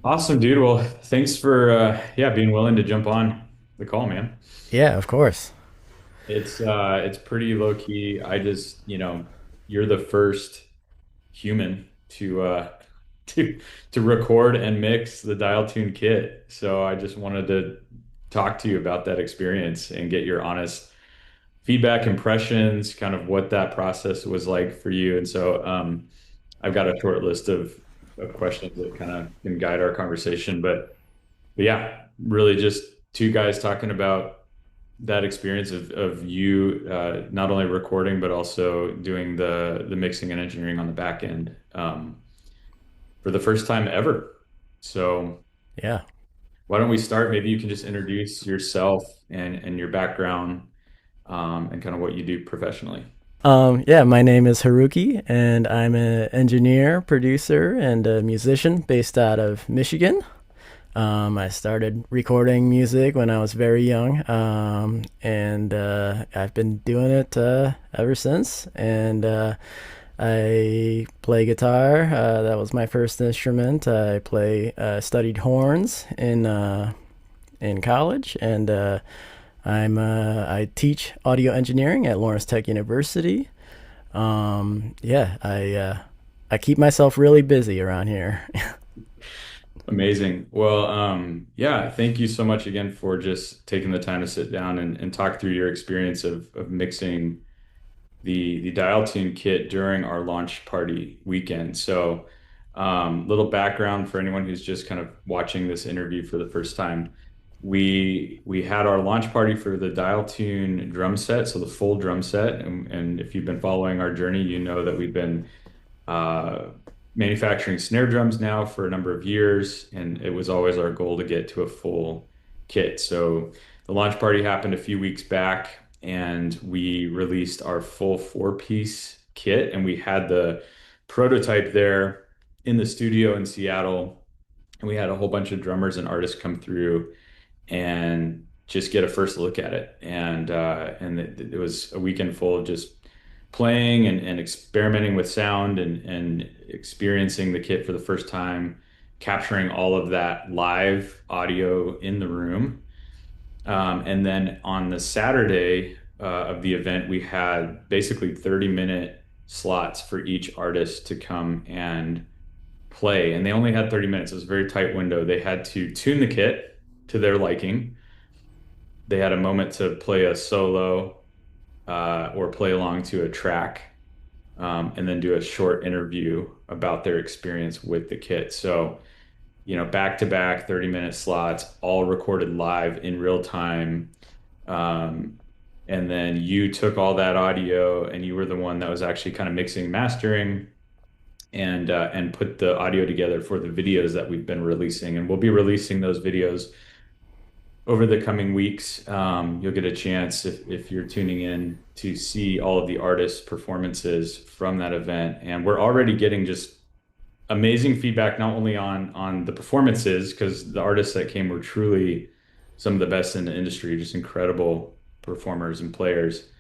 Awesome, dude. Well, thanks for being willing to jump on the call, man. Yeah, of course. It's pretty low key. You're the first human to to record and mix the Dialtune kit. So I just wanted to talk to you about that experience and get your honest feedback, impressions, kind of what that process was like for you. I've got a short list of questions that kind of can guide our conversation, but yeah, really just two guys talking about that experience of you not only recording but also doing the mixing and engineering on the back end for the first time ever. So Yeah. why don't we start? Maybe you can just introduce yourself and your background and kind of what you do professionally. Yeah, my name is Haruki, and I'm an engineer, producer, and a musician based out of Michigan. I started recording music when I was very young, and I've been doing it ever since. I play guitar. That was my first instrument. Studied horns in college, and I teach audio engineering at Lawrence Tech University. I keep myself really busy around here. Amazing. Well, yeah, thank you so much again for just taking the time to sit down and talk through your experience of mixing the Dial Tune kit during our launch party weekend. Little background for anyone who's just kind of watching this interview for the first time. We had our launch party for the Dial Tune drum set, so the full drum set. And if you've been following our journey, you know that we've been uh, manufacturing snare drums now for a number of years, and it was always our goal to get to a full kit. So the launch party happened a few weeks back, and we released our full four-piece kit, and we had the prototype there in the studio in Seattle, and we had a whole bunch of drummers and artists come through and just get a first look at it. It was a weekend full of just playing and experimenting with sound and experiencing the kit for the first time, capturing all of that live audio in the room. And then on the Saturday of the event, we had basically 30-minute slots for each artist to come and play. And they only had 30 minutes. It was a very tight window. They had to tune the kit to their liking. They had a moment to play a solo or play along to a track, and then do a short interview about their experience with the kit. So, back to back 30-minute slots, all recorded live in real time. Um, and then you took all that audio and you were the one that was actually kind of mixing, mastering, and put the audio together for the videos that we've been releasing. And we'll be releasing those videos over the coming weeks. You'll get a chance if you're tuning in to see all of the artists' performances from that event. And we're already getting just amazing feedback, not only on the performances, because the artists that came were truly some of the best in the industry, just incredible performers and players,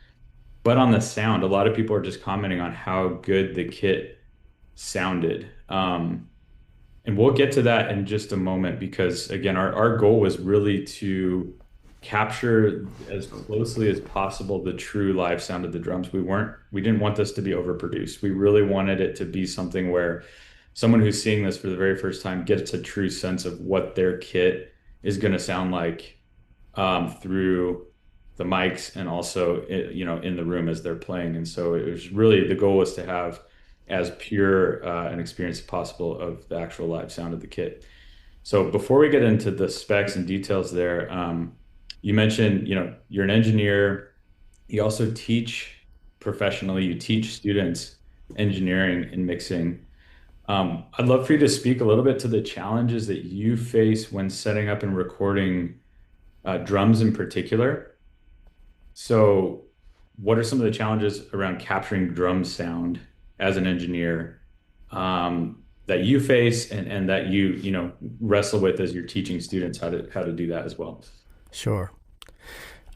but on the sound, a lot of people are just commenting on how good the kit sounded. And we'll get to that in just a moment because, again, our goal was really to capture as closely as possible the true live sound of the drums. We didn't want this to be overproduced. We really wanted it to be something where someone who's seeing this for the very first time gets a true sense of what their kit is going to sound like through the mics and also, in the room as they're playing. And so it was really the goal was to have as pure an experience as possible of the actual live sound of the kit. So before we get into the specs and details there, you mentioned, you're an engineer. You also teach professionally. You teach students engineering and mixing. I'd love for you to speak a little bit to the challenges that you face when setting up and recording drums in particular. So, what are some of the challenges around capturing drum sound as an engineer that you face and that you wrestle with as you're teaching students how to do that as well? Sure.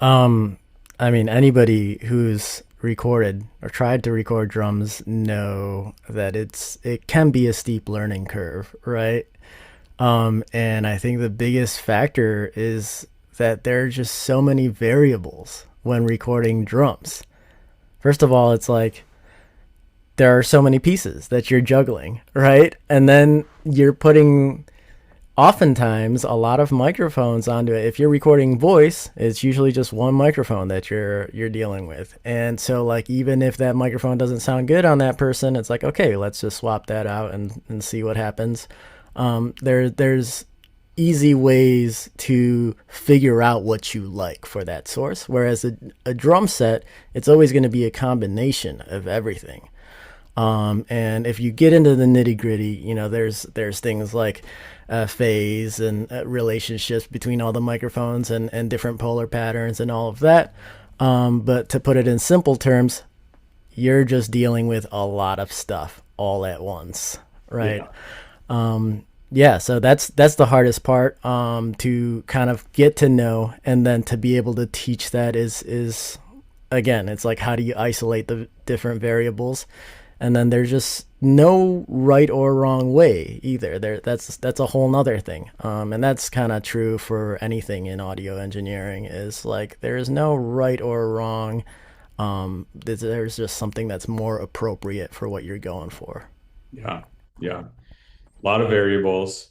Um, I mean, anybody who's recorded or tried to record drums know that it can be a steep learning curve, right? And I think the biggest factor is that there are just so many variables when recording drums. First of all, it's like there are so many pieces that you're juggling, right? And then you're putting oftentimes a lot of microphones onto it. If you're recording voice, it's usually just one microphone that you're dealing with. And so like even if that microphone doesn't sound good on that person, it's like, okay, let's just swap that out and see what happens. There's easy ways to figure out what you like for that source. Whereas a drum set, it's always going to be a combination of everything. And if you get into the nitty gritty, there's things like phase and relationships between all the microphones and different polar patterns and all of that. But to put it in simple terms, you're just dealing with a lot of stuff all at once, right? Yeah. Yeah, so that's the hardest part, to kind of get to know, and then to be able to teach that is again, it's like how do you isolate the different variables, and then there's just no right or wrong way either. That's a whole nother thing, and that's kind of true for anything in audio engineering. Is like there is no right or wrong. There's just something that's more appropriate for what you're going for. Yeah. Yeah. A lot of variables.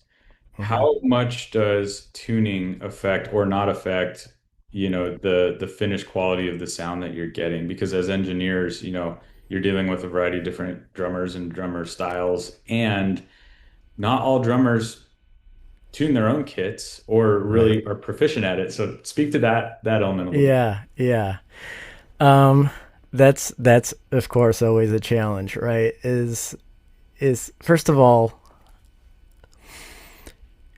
Hmm. How much does tuning affect or not affect, the finished quality of the sound that you're getting? Because as engineers, you're dealing with a variety of different drummers and drummer styles, and not all drummers tune their own kits or Right. really are proficient at it. So speak to that element a little bit. Yeah. Yeah. Um, that's of course always a challenge, right? Is first of all,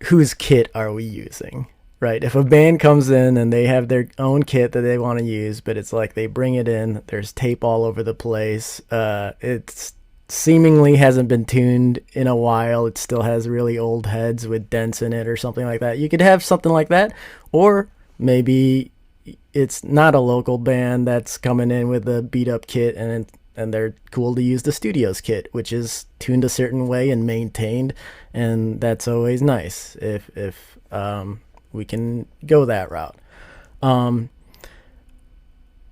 whose kit are we using? Right. If a band comes in and they have their own kit that they want to use, but it's like they bring it in, there's tape all over the place. It's seemingly hasn't been tuned in a while. It still has really old heads with dents in it or something like that. You could have something like that, or maybe it's not a local band that's coming in with a beat up kit, and they're cool to use the studio's kit, which is tuned a certain way and maintained, and that's always nice if we can go that route. Um,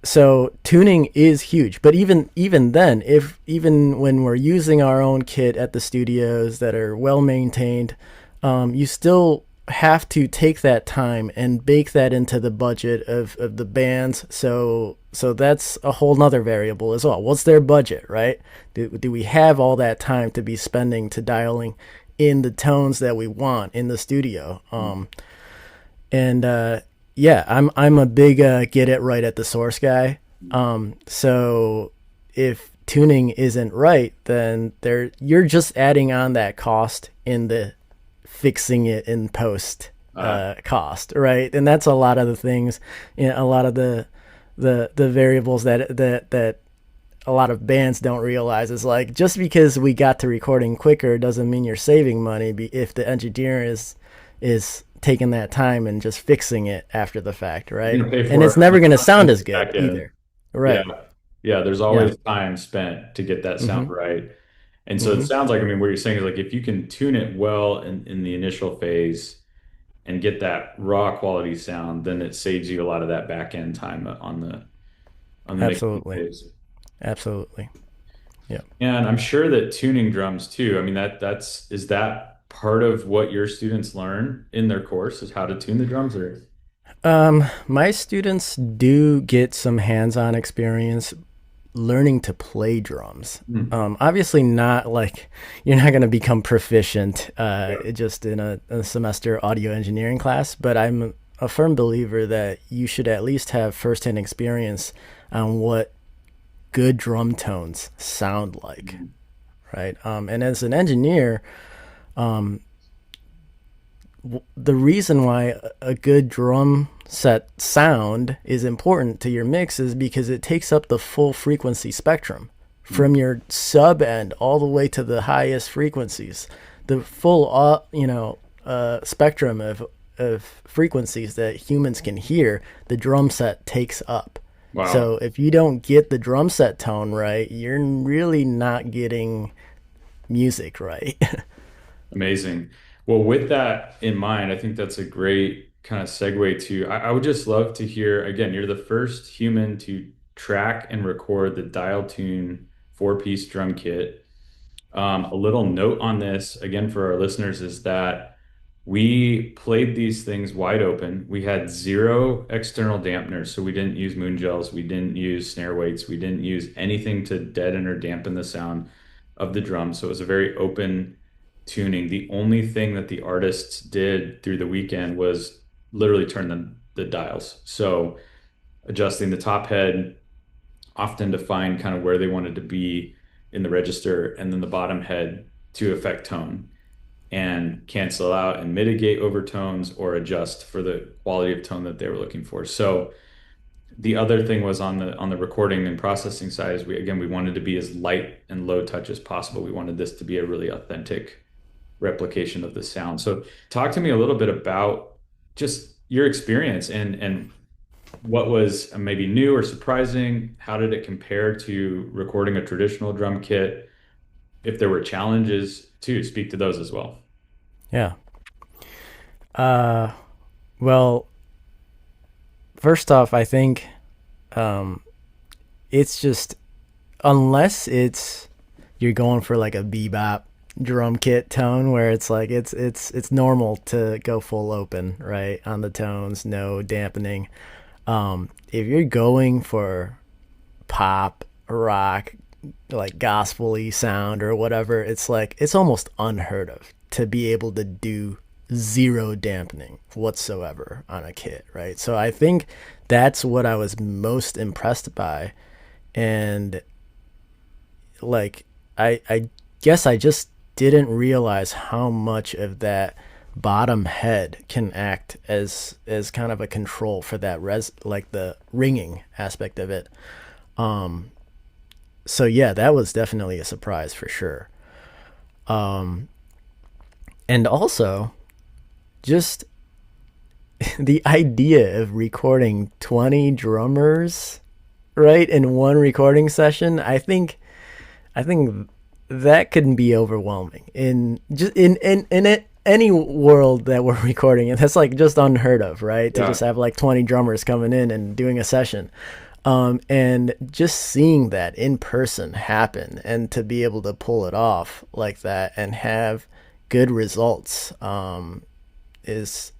so tuning is huge, but even then, if even when we're using our own kit at the studios that are well maintained, you still have to take that time and bake that into the budget of the bands. So that's a whole nother variable as well. What's their budget, right? Do we have all that time to be spending to dialing in the tones that we want in the studio? And Yeah, I'm a big get it right at the source guy. So if tuning isn't right, then you're just adding on that cost in the fixing it in post Uh, cost, right? And that's a lot of the things, a lot of the variables that a lot of bands don't realize is like just because we got to recording quicker doesn't mean you're saving money. If the engineer is taking that time and just fixing it after the fact, you're right? gonna pay And for it's it on never going to sound the as good back end. either, Yeah. right? Yeah. There's Yeah. always time spent to get that sound Mm-hmm. right. And so it Mm-hmm. sounds like, I mean, what you're saying is like if you can tune it well in the initial phase and get that raw quality sound, then it saves you a lot of that back end time on the mixing Absolutely. phase. Absolutely. Yeah. And I'm sure that tuning drums too. I mean, that's is that part of what your students learn in their course is how to tune the drums or My students do get some hands-on experience learning to play drums. Hmm. Obviously, not like you're not going to become proficient Yeah. just in a semester audio engineering class, but I'm a firm believer that you should at least have firsthand experience on what good drum tones sound like, right? And as an engineer, the reason why a good drum set sound is important to your mix is because it takes up the full frequency spectrum from your sub end all the way to the highest frequencies, the full spectrum of frequencies that humans can hear, the drum set takes up. Wow. So if you don't get the drum set tone right, you're really not getting music right. Amazing. Well, with that in mind, I think that's a great kind of segue to. I would just love to hear again, you're the first human to track and record the Dial Tune four-piece drum kit. A little note on this, again, for our listeners is that we played these things wide open. We had zero external dampeners, so we didn't use moon gels, we didn't use snare weights, we didn't use anything to deaden or dampen the sound of the drum. So it was a very open tuning. The only thing that the artists did through the weekend was literally turn the dials. So adjusting the top head, often to find kind of where they wanted to be in the register, and then the bottom head to affect tone and cancel out and mitigate overtones or adjust for the quality of tone that they were looking for. So the other thing was on the recording and processing side is we wanted to be as light and low touch as possible. We wanted this to be a really authentic replication of the sound. So talk to me a little bit about just your experience and what was maybe new or surprising. How did it compare to recording a traditional drum kit? If there were challenges too, speak to those as well. Yeah. Uh, well, first off, I think um, it's just unless it's you're going for like a bebop drum kit tone where it's like it's normal to go full open, right, on the tones, no dampening. If you're going for pop, rock, like gospel-y sound or whatever, it's like it's almost unheard of to be able to do zero dampening whatsoever on a kit, right? So I think that's what I was most impressed by. And like I guess I just didn't realize how much of that bottom head can act as kind of a control for that like the ringing aspect of it. Um so yeah, that was definitely a surprise for sure. Um and also just the idea of recording 20 drummers right in one recording session, I think that could be overwhelming in just in it, any world that we're recording it. That's like just unheard of, right? To Yeah. just have like 20 drummers coming in and doing a session. And just seeing that in person happen and to be able to pull it off like that and have good results is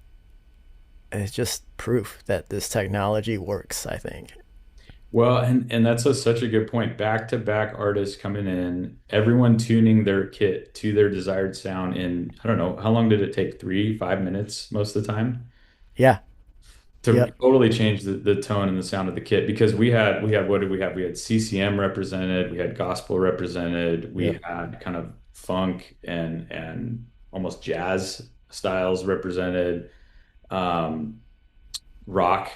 is just proof that this technology works, I think. Well, and that's such a good point. Back-to-back artists coming in, everyone tuning their kit to their desired sound in, I don't know, how long did it take? 3, 5 minutes most of the time Yeah. to Yep. totally change the tone and the sound of the kit because we had what did we have? We had CCM represented, we had gospel represented, we Yep. had kind of funk and almost jazz styles represented, um, rock,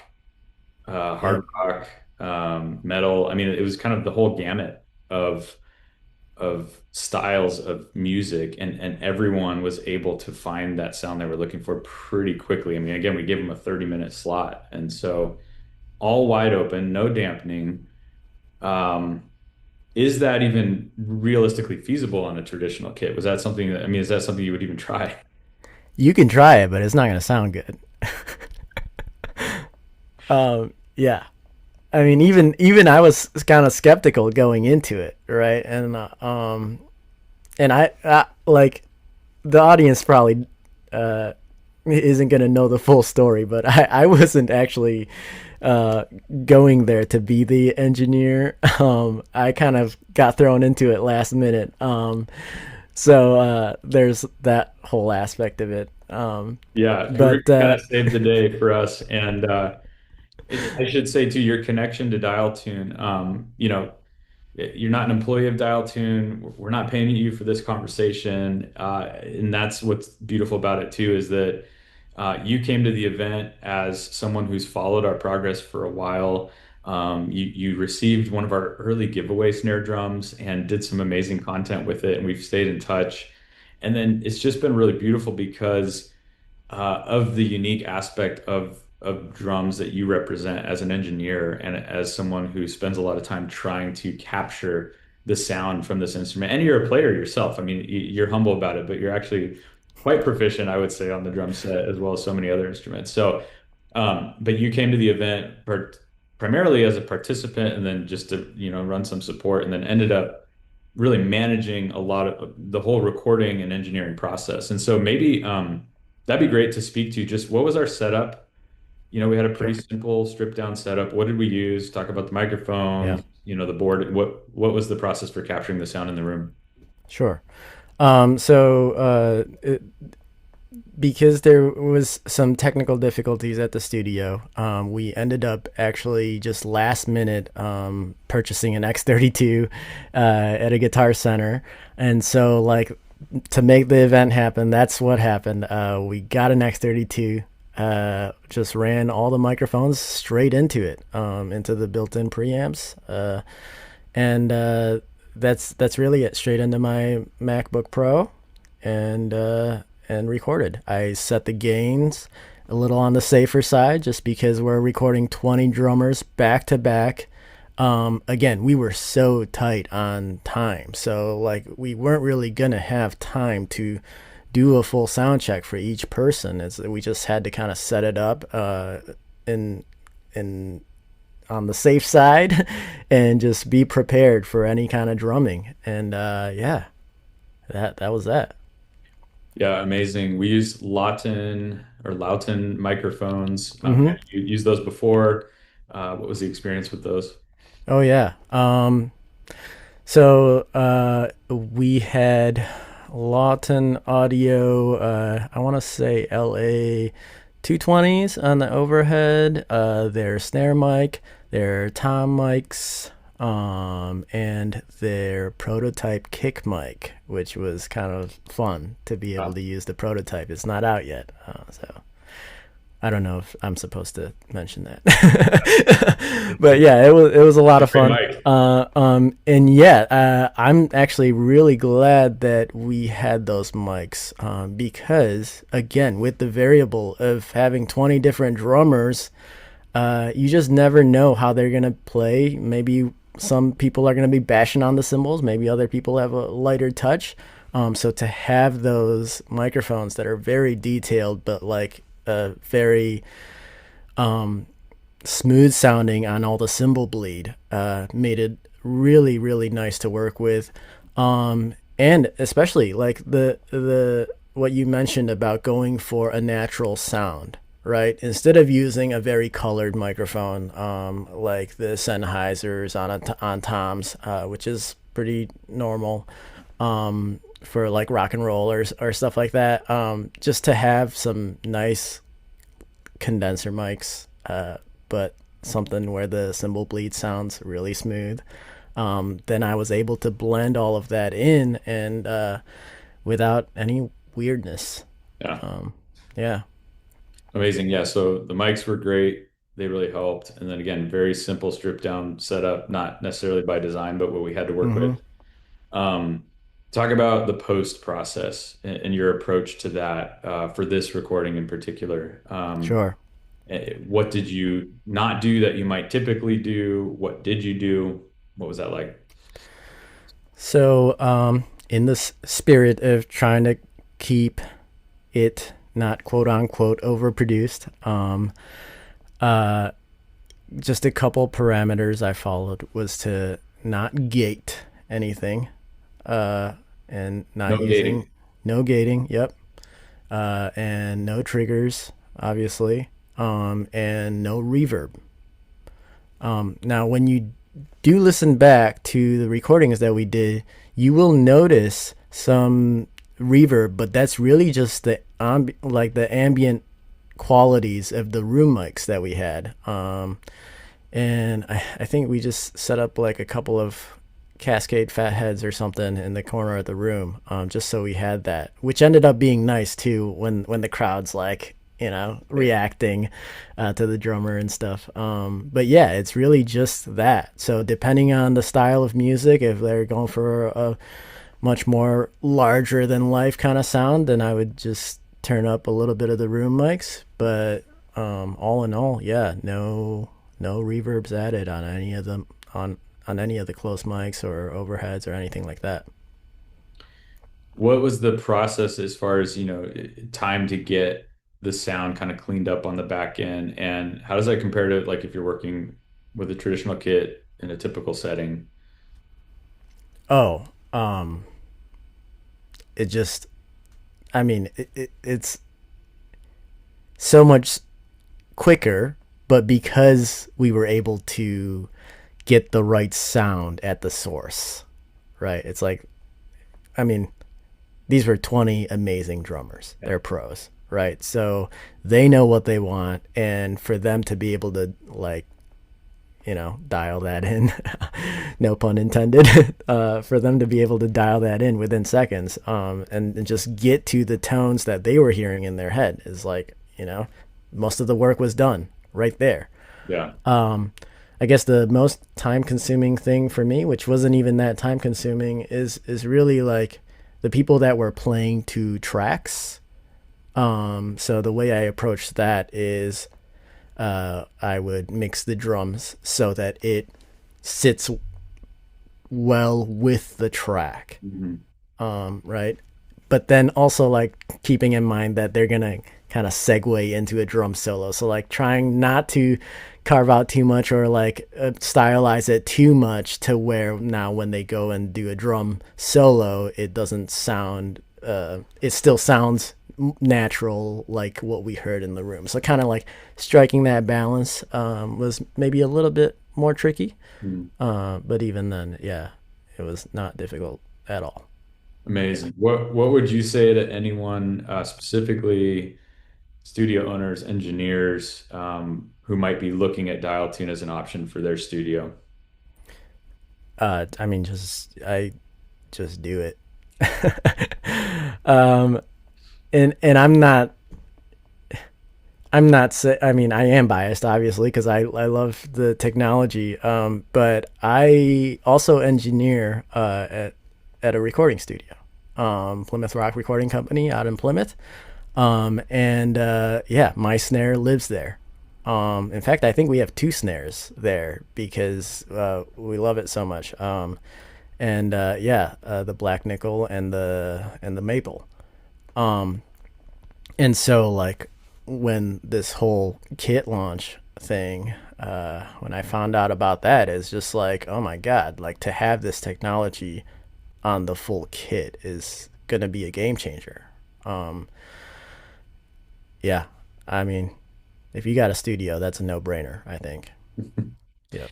hard Yep. rock, metal. I mean, it was kind of the whole gamut of styles of music, and everyone was able to find that sound they were looking for pretty quickly. I mean, again, we gave them a 30-minute slot, and so all wide open, no dampening. Um, is that even realistically feasible on a traditional kit? Was that something that, I mean, is that something you would even try? You can try it, but it's not going to sound good. Yeah. I mean, even I was kind of skeptical going into it, right? And I like the audience probably uh, isn't going to know the full story, but I wasn't actually uh, going there to be the engineer. I kind of got thrown into it last minute. So there's that whole aspect of it. Yeah, Haruki But kind of saved the day for us, and I should say too, your connection to Dialtune, you're not an employee of Dialtune. We're not paying you for this conversation. And that's what's beautiful about it too, is that you came to the event as someone who's followed our progress for a while. You received one of our early giveaway snare drums and did some amazing content with it, and we've stayed in touch. And then it's just been really beautiful because of the unique aspect of drums that you represent as an engineer and as someone who spends a lot of time trying to capture the sound from this instrument. And you're a player yourself. I mean, you're humble about it, but you're actually quite proficient, I would say, on the drum set as well as so many other instruments. So, but you came to the event primarily as a participant, and then just to run some support, and then ended up really managing a lot of the whole recording and engineering process. And so maybe that'd be great to speak to. Just what was our setup? We had a pretty Sure. simple stripped down setup. What did we use? Talk about the Yeah. microphones, the board. What was the process for capturing the sound in the room? Sure. Because there was some technical difficulties at the studio, we ended up actually just last minute purchasing an X32 at a Guitar Center, and so like to make the event happen, that's what happened. We got an X32. Just ran all the microphones straight into it, into the built-in preamps, and that's really it. Straight into my MacBook Pro, and recorded. I set the gains a little on the safer side just because we're recording 20 drummers back to back. Again, we were so tight on time, so like we weren't really gonna have time to do a full sound check for each person. We just had to kind of set it up in on the safe side and just be prepared for any kind of drumming. And yeah, that was that. Yeah, amazing. We use Lauten microphones. Mm-hmm. Had you used those before? What was the experience with those? Oh yeah. So we had Lawton Audio. I want to say LA 220s on the overhead. Their snare mic, their tom mics, and their prototype kick mic, which was kind of fun to be able Wow. to use the prototype. It's not out yet, so I don't know if I'm supposed to mention that, but yeah, it was a lot of Great fun. mic. And yeah, I'm actually really glad that we had those mics, because again, with the variable of having 20 different drummers, you just never know how they're gonna play. Maybe some people are gonna be bashing on the cymbals. Maybe other people have a lighter touch. So to have those microphones that are very detailed, but like very smooth sounding on all the cymbal bleed, made it really really nice to work with, and especially like the what you mentioned about going for a natural sound, right? Instead of using a very colored microphone, like the Sennheisers on toms, which is pretty normal, for like rock and roll or stuff like that. Just to have some nice condenser mics, but something where the cymbal bleed sounds really smooth. Then I was able to blend all of that in, and without any weirdness. Yeah, Yeah. amazing. Yeah, so the mics were great. They really helped. And then again, very simple stripped down setup, not necessarily by design, but what we had to work Mm-hmm. with. Um, Talk about the post process and your approach to that for this recording in particular. Sure. What did you not do that you might typically do? What did you do? What was that like? So, in the spirit of trying to keep it not quote unquote overproduced, uh, just a couple parameters I followed was to not gate anything, uh, and not No using gating. no gating. Yep. And no triggers, obviously, and no reverb. Now, when you do listen back to the recordings that we did, you will notice some reverb, but that's really just like the ambient qualities of the room mics that we had. And I think we just set up like a couple of Cascade fatheads or something in the corner of the room, just so we had that, which ended up being nice too when the crowd's like reacting to the drummer and stuff. But yeah, it's really just that. So depending on the style of music, if they're going for a much more larger than life kind of sound, then I would just turn up a little bit of the room mics. But all in all, yeah, no reverbs added on any of them, on any of the close mics or overheads or anything like that. What was the process as far as, time to get the sound kind of cleaned up on the back end? And how does that compare to like if you're working with a traditional kit in a typical setting? Oh, it just, I mean, it's so much quicker, but because we were able to get the right sound at the source, right? It's like, I mean, these were 20 amazing drummers. Yeah. They're pros, right? So they know what they want. And for them to be able to, like, dial that in, no pun intended, for them to be able to dial that in within seconds, and just get to the tones that they were hearing in their head is like, most of the work was done right there. Yeah. I guess the most time consuming thing for me, which wasn't even that time consuming, is really like the people that were playing to tracks. So the way I approached that is I would mix the drums so that it sits well with the track, Mhm. right? But then also like keeping in mind that they're gonna kind of segue into a drum solo. So like trying not to carve out too much or like stylize it too much to where now when they go and do a drum solo, it doesn't sound. It still sounds natural like what we heard in the room. So kind of like striking that balance was maybe a little bit more tricky. Mhm. But even then, yeah, it was not difficult at all. Yeah. Amazing. What would you say to anyone, specifically studio owners, engineers, who might be looking at dial tune as an option for their studio? I mean, I just do it. um, and I mean, I am biased, obviously, because I love the technology. But I also engineer at a recording studio, Plymouth Rock Recording Company out in Plymouth. And yeah, my snare lives there. In fact, I think we have two snares there because we love it so much. And yeah, the black nickel and the maple. Um, and so like when this whole kit launch thing, when I found out about that, is just like, oh my god, like to have this technology on the full kit is gonna be a game changer. Um, yeah, I mean, if you got a studio, that's a no brainer, I think. Yep.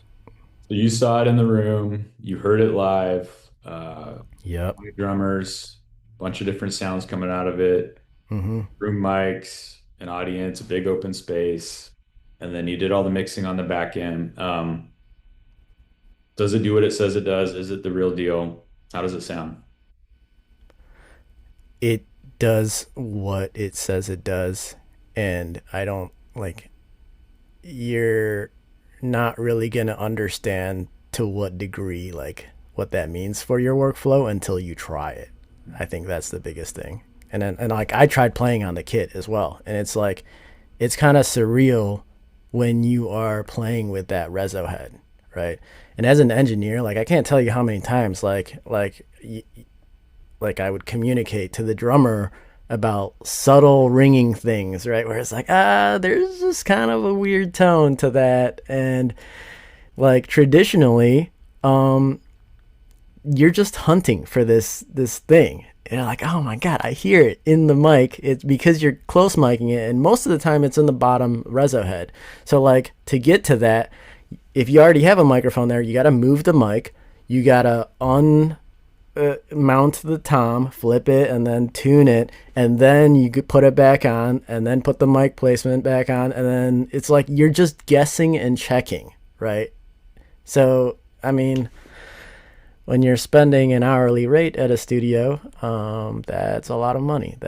So you saw it in the room, you heard it live, 20 Yep. drummers, bunch of different sounds coming out of it, Mm-hmm. room mics, an audience, a big open space, and then you did all the mixing on the back end. Does it do what it says it does? Is it the real deal? How does it sound? It does what it says it does, and I don't like you're not really going to understand to what degree like what that means for your workflow until you try it. I think that's the biggest thing. And like I tried playing on the kit as well, and it's like it's kind of surreal when you are playing with that reso head, right? And as an engineer, like I can't tell you how many times like I would communicate to the drummer about subtle ringing things, right? Where it's like, there's just kind of a weird tone to that. And like traditionally, you're just hunting for this thing. And you're like, oh my god, I hear it in the mic. It's because you're close micing it, and most of the time it's in the bottom reso head. So like to get to that, if you already have a microphone there, you got to move the mic. You got to mount the tom, flip it, and then tune it, and then you could put it back on, and then put the mic placement back on, and then it's like you're just guessing and checking, right? So, I mean, when you're spending an hourly rate at a studio, that's a lot of money.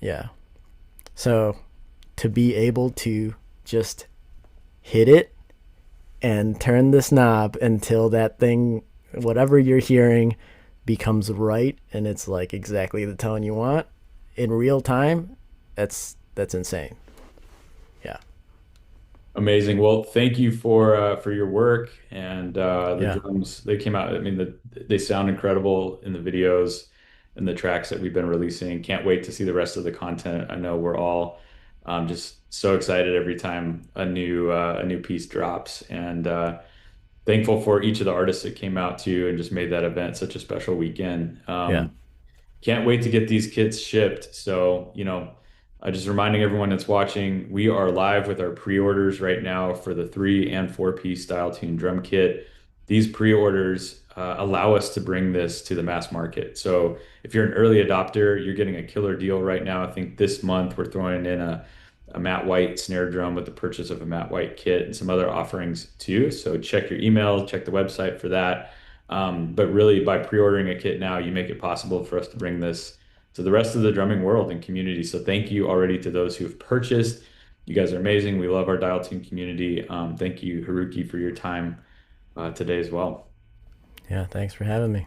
Yeah. So, to be able to just hit it and turn this knob until that thing, whatever you're hearing, becomes right and it's like exactly the tone you want in real time, that's insane. Yeah. Amazing. Well, thank you for your work and the Yeah. drums. They came out. I mean, they sound incredible in the videos. and the tracks that we've been releasing. Can't wait to see the rest of the content. I know we're all just so excited every time a new piece drops, and thankful for each of the artists that came out too and just made that event such a special weekend. Yeah. Can't wait to get these kits shipped. So, just reminding everyone that's watching, we are live with our pre-orders right now for the 3 and 4 piece Dialtune drum kit. These pre-orders allow us to bring this to the mass market. So, if you're an early adopter, you're getting a killer deal right now. I think this month we're throwing in a matte white snare drum with the purchase of a matte white kit and some other offerings too. So, check your email, check the website for that. But really, by pre-ordering a kit now, you make it possible for us to bring this to the rest of the drumming world and community. So thank you already to those who have purchased. You guys are amazing. We love our Dial Team community. Thank you, Haruki, for your time today as well. Yeah. Thanks for having me.